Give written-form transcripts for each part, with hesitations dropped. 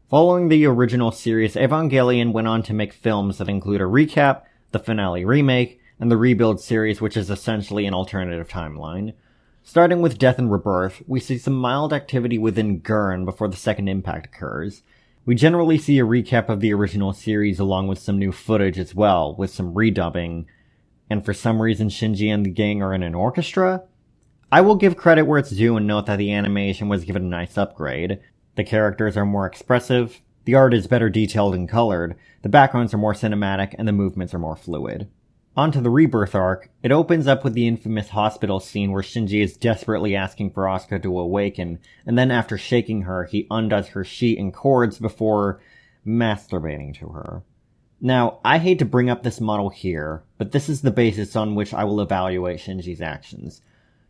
Following the original series, Evangelion went on to make films that include a recap, the finale remake, and the Rebuild series, which is essentially an alternative timeline. Starting with Death and Rebirth, we see some mild activity within Gurren before the second impact occurs. We generally see a recap of the original series along with some new footage as well, with some redubbing, and for some reason Shinji and the gang are in an orchestra? I will give credit where it's due and note that the animation was given a nice upgrade. The characters are more expressive, the art is better detailed and colored, the backgrounds are more cinematic, and the movements are more fluid. On to the Rebirth arc, it opens up with the infamous hospital scene where Shinji is desperately asking for Asuka to awaken, and then after shaking her, he undoes her sheet and cords before masturbating to her. Now, I hate to bring up this model here, but this is the basis on which I will evaluate Shinji's actions.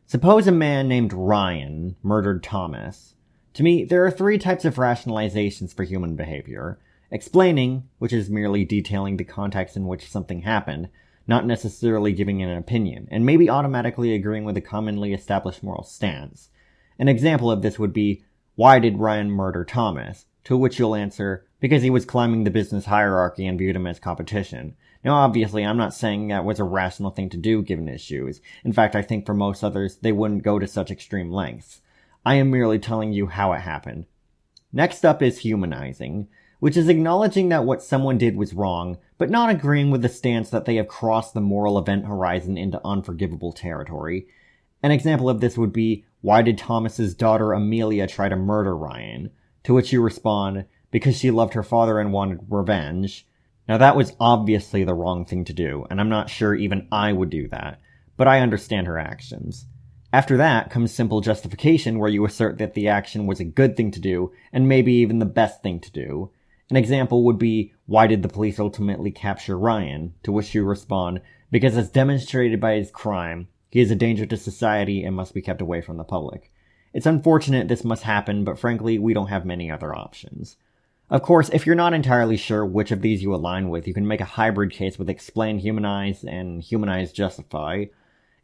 Suppose a man named Ryan murdered Thomas. To me, there are three types of rationalizations for human behavior. Explaining, which is merely detailing the context in which something happened, not necessarily giving an opinion, and maybe automatically agreeing with a commonly established moral stance. An example of this would be, why did Ryan murder Thomas? To which you'll answer, because he was climbing the business hierarchy and viewed him as competition. Now obviously, I'm not saying that was a rational thing to do given his shoes. In fact, I think for most others, they wouldn't go to such extreme lengths. I am merely telling you how it happened. Next up is humanizing, which is acknowledging that what someone did was wrong, but not agreeing with the stance that they have crossed the moral event horizon into unforgivable territory. An example of this would be, why did Thomas's daughter Amelia try to murder Ryan? To which you respond, because she loved her father and wanted revenge. Now that was obviously the wrong thing to do, and I'm not sure even I would do that, but I understand her actions. After that comes simple justification where you assert that the action was a good thing to do, and maybe even the best thing to do. An example would be, why did the police ultimately capture Ryan? To which you respond, because as demonstrated by his crime, he is a danger to society and must be kept away from the public. It's unfortunate this must happen, but frankly, we don't have many other options. Of course, if you're not entirely sure which of these you align with, you can make a hybrid case with explain, humanize, and humanize, justify.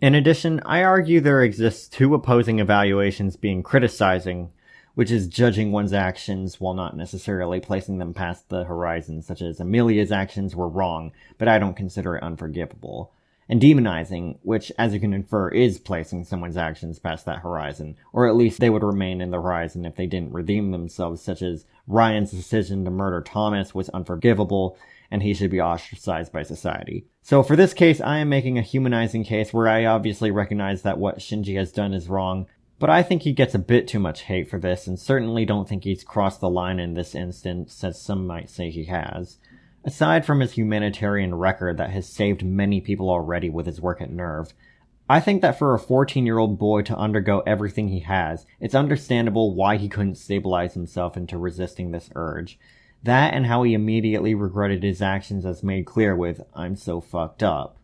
In addition, I argue there exists two opposing evaluations being criticizing, which is judging one's actions while not necessarily placing them past the horizon, such as Amelia's actions were wrong, but I don't consider it unforgivable. And demonizing, which, as you can infer, is placing someone's actions past that horizon, or at least they would remain in the horizon if they didn't redeem themselves, such as Ryan's decision to murder Thomas was unforgivable, and he should be ostracized by society. So for this case, I am making a humanizing case where I obviously recognize that what Shinji has done is wrong, but I think he gets a bit too much hate for this, and certainly don't think he's crossed the line in this instance, as some might say he has. Aside from his humanitarian record that has saved many people already with his work at NERV, I think that for a 14-year-old boy to undergo everything he has, it's understandable why he couldn't stabilize himself into resisting this urge. That and how he immediately regretted his actions as made clear with, "I'm so fucked up."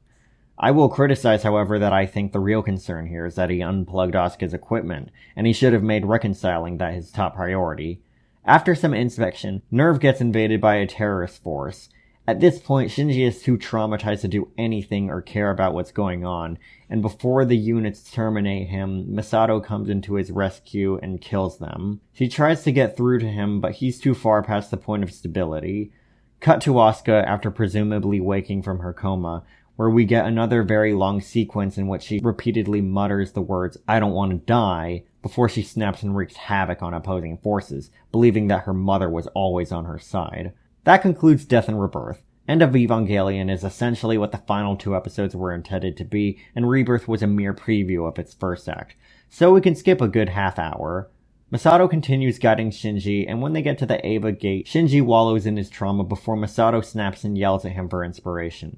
I will criticize, however, that I think the real concern here is that he unplugged Asuka's equipment, and he should have made reconciling that his top priority. After some inspection, NERV gets invaded by a terrorist force. At this point, Shinji is too traumatized to do anything or care about what's going on, and before the units terminate him, Misato comes into his rescue and kills them. She tries to get through to him, but he's too far past the point of stability. Cut to Asuka after presumably waking from her coma, where we get another very long sequence in which she repeatedly mutters the words, "I don't want to die," before she snaps and wreaks havoc on opposing forces, believing that her mother was always on her side. That concludes Death and Rebirth. End of Evangelion is essentially what the final two episodes were intended to be, and Rebirth was a mere preview of its first act, so we can skip a good half hour. Misato continues guiding Shinji, and when they get to the Eva gate, Shinji wallows in his trauma before Misato snaps and yells at him for inspiration.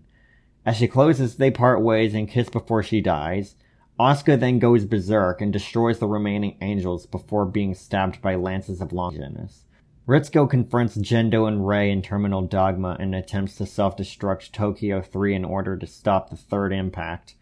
As she closes, they part ways and kiss before she dies. Asuka then goes berserk and destroys the remaining angels before being stabbed by lances of Longinus. Ritsuko confronts Gendo and Rei in Terminal Dogma and attempts to self-destruct Tokyo 3 in order to stop the third impact.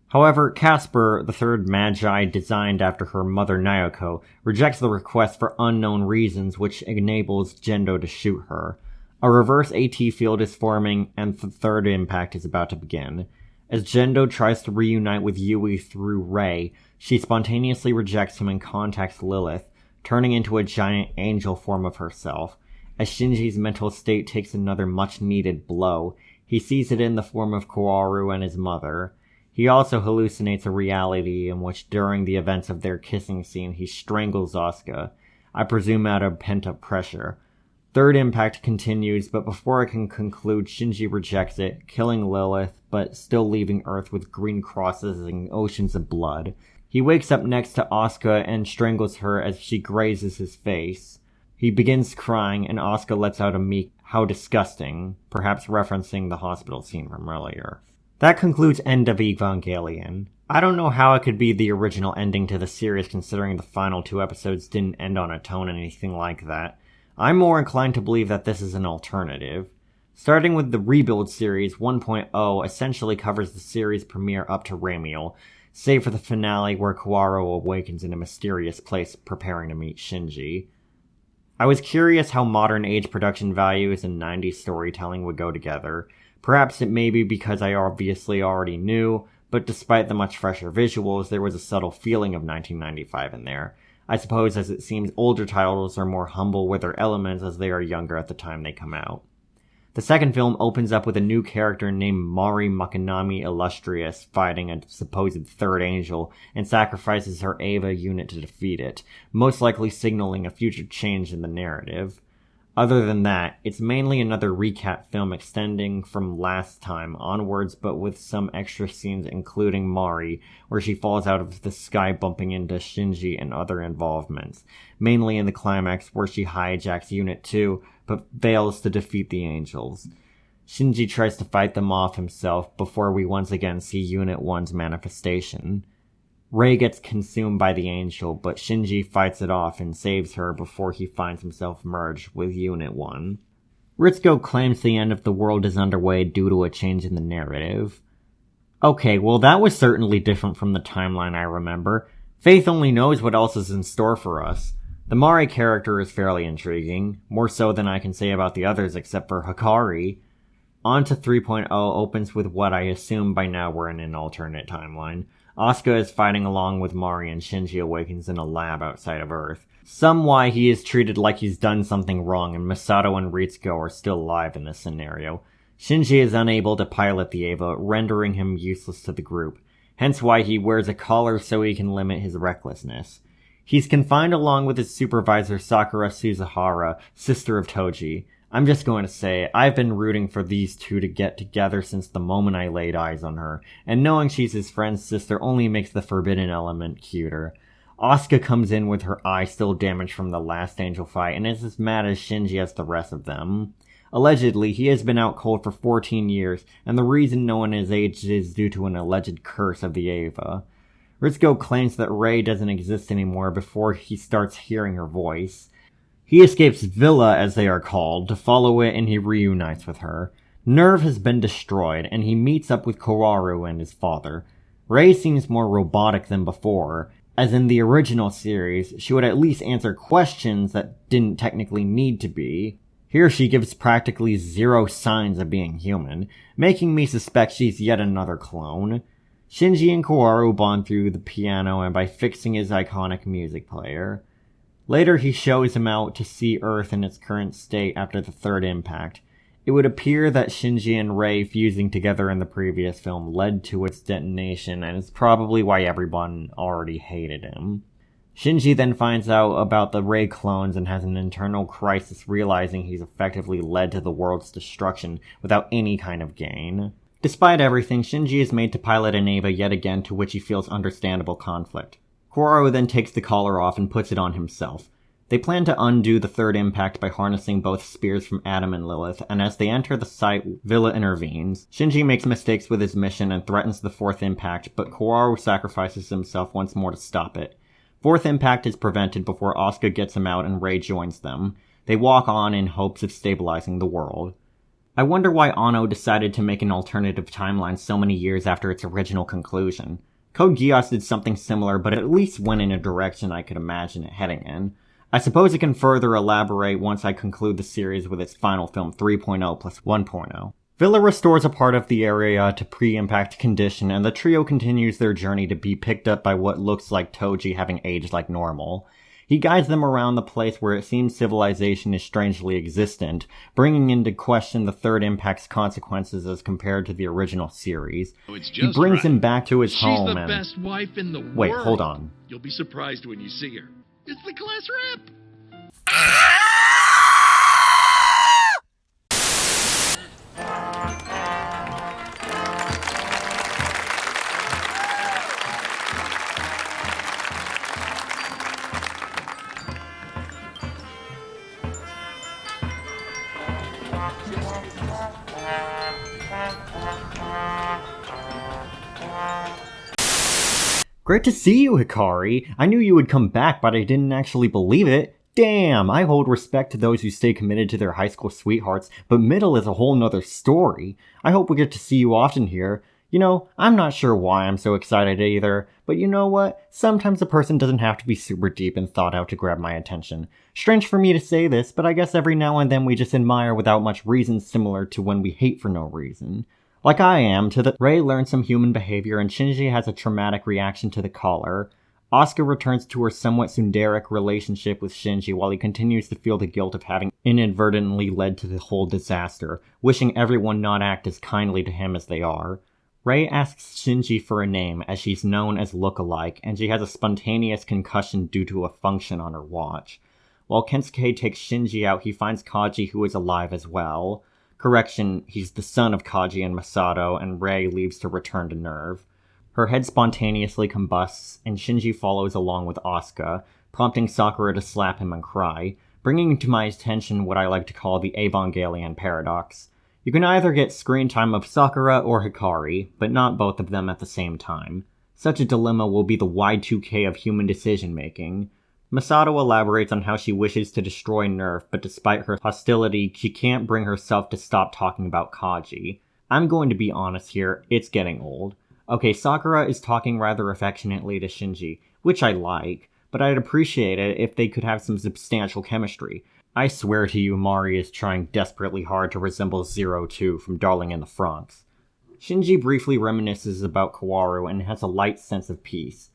However, Casper, the third Magi designed after her mother Naoko, rejects the request for unknown reasons, which enables Gendo to shoot her. A reverse AT field is forming, and the third impact is about to begin. As Gendo tries to reunite with Yui through Rei, she spontaneously rejects him and contacts Lilith, turning into a giant angel form of herself. as Shinji's mental state takes another much-needed blow. He sees it in the form of Kaworu and his mother. He also hallucinates a reality in which during the events of their kissing scene he strangles Asuka, I presume out of pent-up pressure. Third impact continues, but before it can conclude, Shinji rejects it, killing Lilith, but still leaving Earth with green crosses and oceans of blood. He wakes up next to Asuka and strangles her as she grazes his face. He begins crying, and Asuka lets out a meek, "How disgusting," perhaps referencing the hospital scene from earlier. That concludes End of Evangelion. I don't know how it could be the original ending to the series considering the final 2 episodes didn't end on a tone or anything like that. I'm more inclined to believe that this is an alternative. Starting with the Rebuild series, 1.0 essentially covers the series premiere up to Ramiel, save for the finale where Kaworu awakens in a mysterious place preparing to meet Shinji. I was curious how modern age production values and 90s storytelling would go together. Perhaps it may be because I obviously already knew, but despite the much fresher visuals, there was a subtle feeling of 1995 in there. I suppose as it seems older titles are more humble with their elements as they are younger at the time they come out. The second film opens up with a new character named Mari Makanami Illustrious fighting a supposed third angel and sacrifices her Eva unit to defeat it, most likely signaling a future change in the narrative. Other than that, it's mainly another recap film extending from last time onwards, but with some extra scenes including Mari, where she falls out of the sky bumping into Shinji and other involvements, mainly in the climax where she hijacks Unit 2, but fails to defeat the angels. Shinji tries to fight them off himself before we once again see Unit 1's manifestation. Rei gets consumed by the angel, but Shinji fights it off and saves her before he finds himself merged with Unit 1. Ritsuko claims the end of the world is underway due to a change in the narrative. Okay, well that was certainly different from the timeline I remember. Faith only knows what else is in store for us. The Mari character is fairly intriguing, more so than I can say about the others except for Hikari. On to 3.0 opens with what I assume by now we're in an alternate timeline. Asuka is fighting along with Mari and Shinji awakens in a lab outside of Earth. Some why he is treated like he's done something wrong and Masato and Ritsuko are still alive in this scenario. Shinji is unable to pilot the Eva, rendering him useless to the group, hence why he wears a collar so he can limit his recklessness. He's confined along with his supervisor Sakura Suzuhara, sister of Toji. I'm just going to say, I've been rooting for these two to get together since the moment I laid eyes on her, and knowing she's his friend's sister only makes the forbidden element cuter. Asuka comes in with her eye still damaged from the last angel fight, and is as mad as Shinji as the rest of them. Allegedly, he has been out cold for 14 years, and the reason no one has aged is due to an alleged curse of the Eva. Ritsuko claims that Rei doesn't exist anymore before he starts hearing her voice. He escapes Villa, as they are called, to follow it and he reunites with her. Nerve has been destroyed, and he meets up with Kaworu and his father. Rei seems more robotic than before. As in the original series, she would at least answer questions that didn't technically need to be. Here she gives practically zero signs of being human, making me suspect she's yet another clone. Shinji and Kaworu bond through the piano and by fixing his iconic music player. Later he shows him out to see Earth in its current state after the third impact. It would appear that Shinji and Rei fusing together in the previous film led to its detonation and is probably why everyone already hated him. Shinji then finds out about the Rei clones and has an internal crisis realizing he's effectively led to the world's destruction without any kind of gain. Despite everything, Shinji is made to pilot an Eva yet again, to which he feels understandable conflict. Kaworu then takes the collar off and puts it on himself. They plan to undo the third impact by harnessing both spears from Adam and Lilith, and as they enter the site, Villa intervenes. Shinji makes mistakes with his mission and threatens the fourth impact, but Kaworu sacrifices himself once more to stop it. Fourth impact is prevented before Asuka gets him out and Rei joins them. They walk on in hopes of stabilizing the world. I wonder why Anno decided to make an alternative timeline so many years after its original conclusion. Code Geass did something similar, but at least went in a direction I could imagine it heading in. I suppose it can further elaborate once I conclude the series with its final film 3.0 plus 1.0. Villa restores a part of the area to pre-impact condition, and the trio continues their journey to be picked up by what looks like Toji having aged like normal. He guides them around the place where it seems civilization is strangely existent, bringing into question the third impact's consequences as compared to the original series. He brings him back to his home She's the and... best wife in the world. Wait, hold on. You'll be surprised when you see her. It's the class rep. Great to see you, Hikari. I knew you would come back, but I didn't actually believe it. Damn, I hold respect to those who stay committed to their high school sweethearts, but middle is a whole nother story. I hope we get to see you often here. You know, I'm not sure why I'm so excited either, but you know what? Sometimes a person doesn't have to be super deep and thought out to grab my attention. Strange for me to say this, but I guess every now and then we just admire without much reason, similar to when we hate for no reason. Like I am, Rei learns some human behavior and Shinji has a traumatic reaction to the collar. Asuka returns to her somewhat tsunderic relationship with Shinji while he continues to feel the guilt of having inadvertently led to the whole disaster, wishing everyone not act as kindly to him as they are. Rei asks Shinji for a name as she's known as look-alike, and she has a spontaneous concussion due to a function on her watch. While Kensuke takes Shinji out, he finds Kaji, who is alive as well. Correction, he's the son of Kaji and Masato, and Rei leaves to return to Nerve. Her head spontaneously combusts, and Shinji follows along with Asuka, prompting Sakura to slap him and cry, bringing to my attention what I like to call the Evangelion paradox. You can either get screen time of Sakura or Hikari, but not both of them at the same time. Such a dilemma will be the Y2K of human decision-making. Masato elaborates on how she wishes to destroy Nerf, but despite her hostility, she can't bring herself to stop talking about Kaji. I'm going to be honest here, it's getting old. Okay, Sakura is talking rather affectionately to Shinji, which I like, but I'd appreciate it if they could have some substantial chemistry. I swear to you, Mari is trying desperately hard to resemble Zero 2 from Darling in the Franxx. Shinji briefly reminisces about Kaworu and has a light sense of peace.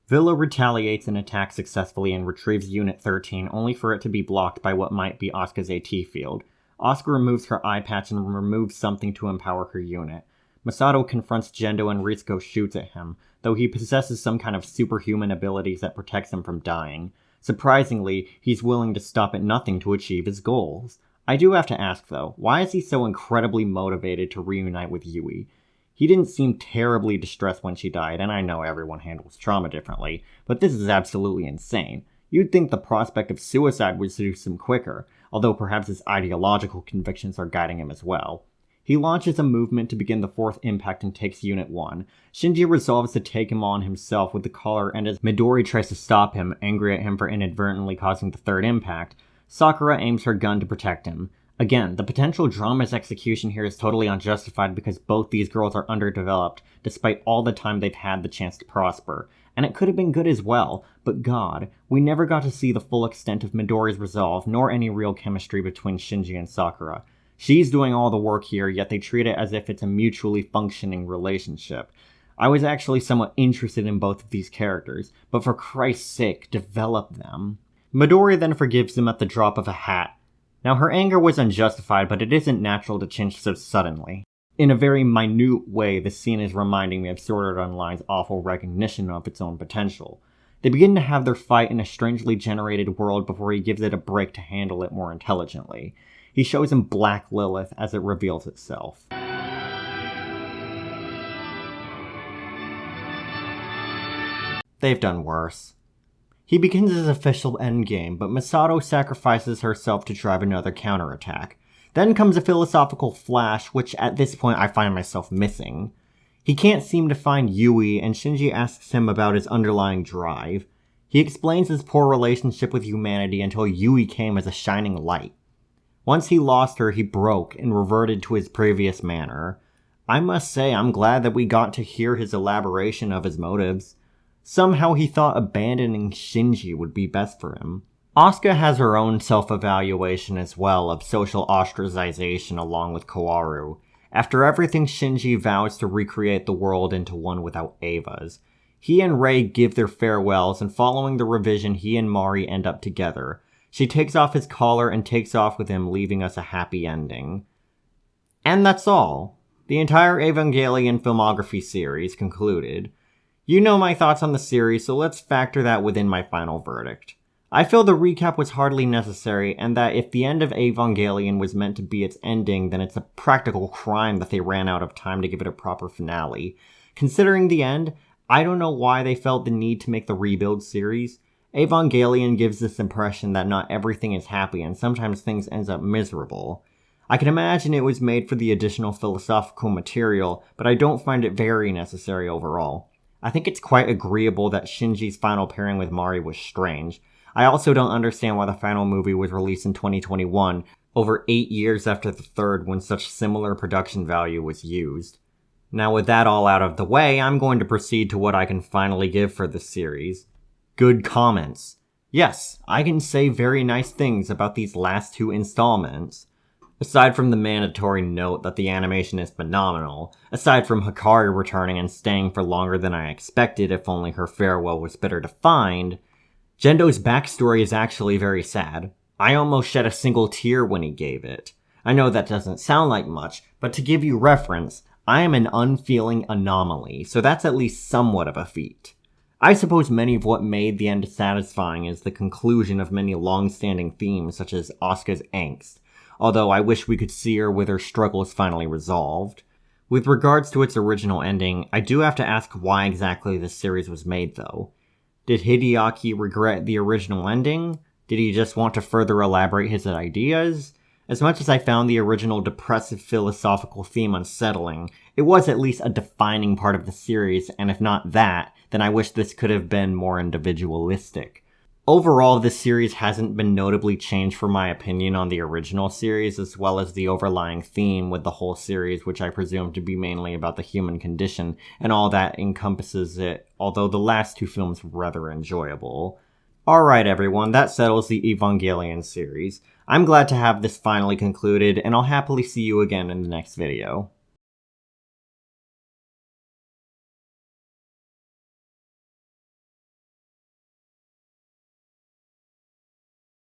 Villa retaliates and attacks successfully and retrieves Unit 13, only for it to be blocked by what might be Asuka's AT field. Asuka removes her eye patch and removes something to empower her unit. Masato confronts Gendo and Ritsuko shoots at him, though he possesses some kind of superhuman abilities that protects him from dying. Surprisingly, he's willing to stop at nothing to achieve his goals. I do have to ask though, why is he so incredibly motivated to reunite with Yui? He didn't seem terribly distressed when she died, and I know everyone handles trauma differently, but this is absolutely insane. You'd think the prospect of suicide would seduce him quicker, although perhaps his ideological convictions are guiding him as well. He launches a movement to begin the fourth impact and takes Unit 1. Shinji resolves to take him on himself with the collar, and as Midori tries to stop him, angry at him for inadvertently causing the third impact, Sakura aims her gun to protect him. Again, the potential drama's execution here is totally unjustified because both these girls are underdeveloped, despite all the time they've had the chance to prosper. And it could have been good as well, but God, we never got to see the full extent of Midori's resolve, nor any real chemistry between Shinji and Sakura. She's doing all the work here, yet they treat it as if it's a mutually functioning relationship. I was actually somewhat interested in both of these characters, but for Christ's sake, develop them. Midori then forgives them at the drop of a hat. Now, her anger was unjustified, but it isn't natural to change so suddenly. In a very minute way, the scene is reminding me of Sword Art Online's awful recognition of its own potential. They begin to have their fight in a strangely generated world before he gives it a break to handle it more intelligently. He shows him Black Lilith as it reveals itself. They've done worse. He begins his official endgame, but Masato sacrifices herself to drive another counterattack. Then comes a philosophical flash, which at this point I find myself missing. He can't seem to find Yui, and Shinji asks him about his underlying drive. He explains his poor relationship with humanity until Yui came as a shining light. Once he lost her, he broke and reverted to his previous manner. I must say I'm glad that we got to hear his elaboration of his motives. Somehow he thought abandoning Shinji would be best for him. Asuka has her own self-evaluation as well of social ostracization along with Kaworu. After everything, Shinji vows to recreate the world into one without Evas. He and Rei give their farewells, and following the revision, he and Mari end up together. She takes off his collar and takes off with him, leaving us a happy ending. And that's all. The entire Evangelion filmography series concluded. You know my thoughts on the series, so let's factor that within my final verdict. I feel the recap was hardly necessary, and that if the end of Evangelion was meant to be its ending, then it's a practical crime that they ran out of time to give it a proper finale. Considering the end, I don't know why they felt the need to make the Rebuild series. Evangelion gives this impression that not everything is happy, and sometimes things ends up miserable. I can imagine it was made for the additional philosophical material, but I don't find it very necessary overall. I think it's quite agreeable that Shinji's final pairing with Mari was strange. I also don't understand why the final movie was released in 2021, over 8 years after the third when such similar production value was used. Now with that all out of the way, I'm going to proceed to what I can finally give for this series. Good comments. Yes, I can say very nice things about these last 2 installments. Aside from the mandatory note that the animation is phenomenal, aside from Hikari returning and staying for longer than I expected if only her farewell was better defined, Gendo's backstory is actually very sad. I almost shed a single tear when he gave it. I know that doesn't sound like much, but to give you reference, I am an unfeeling anomaly, so that's at least somewhat of a feat. I suppose many of what made the end satisfying is the conclusion of many long-standing themes such as Asuka's angst, although I wish we could see her with her struggles finally resolved. With regards to its original ending, I do have to ask why exactly this series was made though. Did Hideaki regret the original ending? Did he just want to further elaborate his ideas? As much as I found the original depressive philosophical theme unsettling, it was at least a defining part of the series, and if not that, then I wish this could have been more individualistic. Overall, this series hasn't been notably changed from my opinion on the original series, as well as the overlying theme with the whole series, which I presume to be mainly about the human condition, and all that encompasses it, although the last 2 films were rather enjoyable. Alright everyone, that settles the Evangelion series. I'm glad to have this finally concluded, and I'll happily see you again in the next video.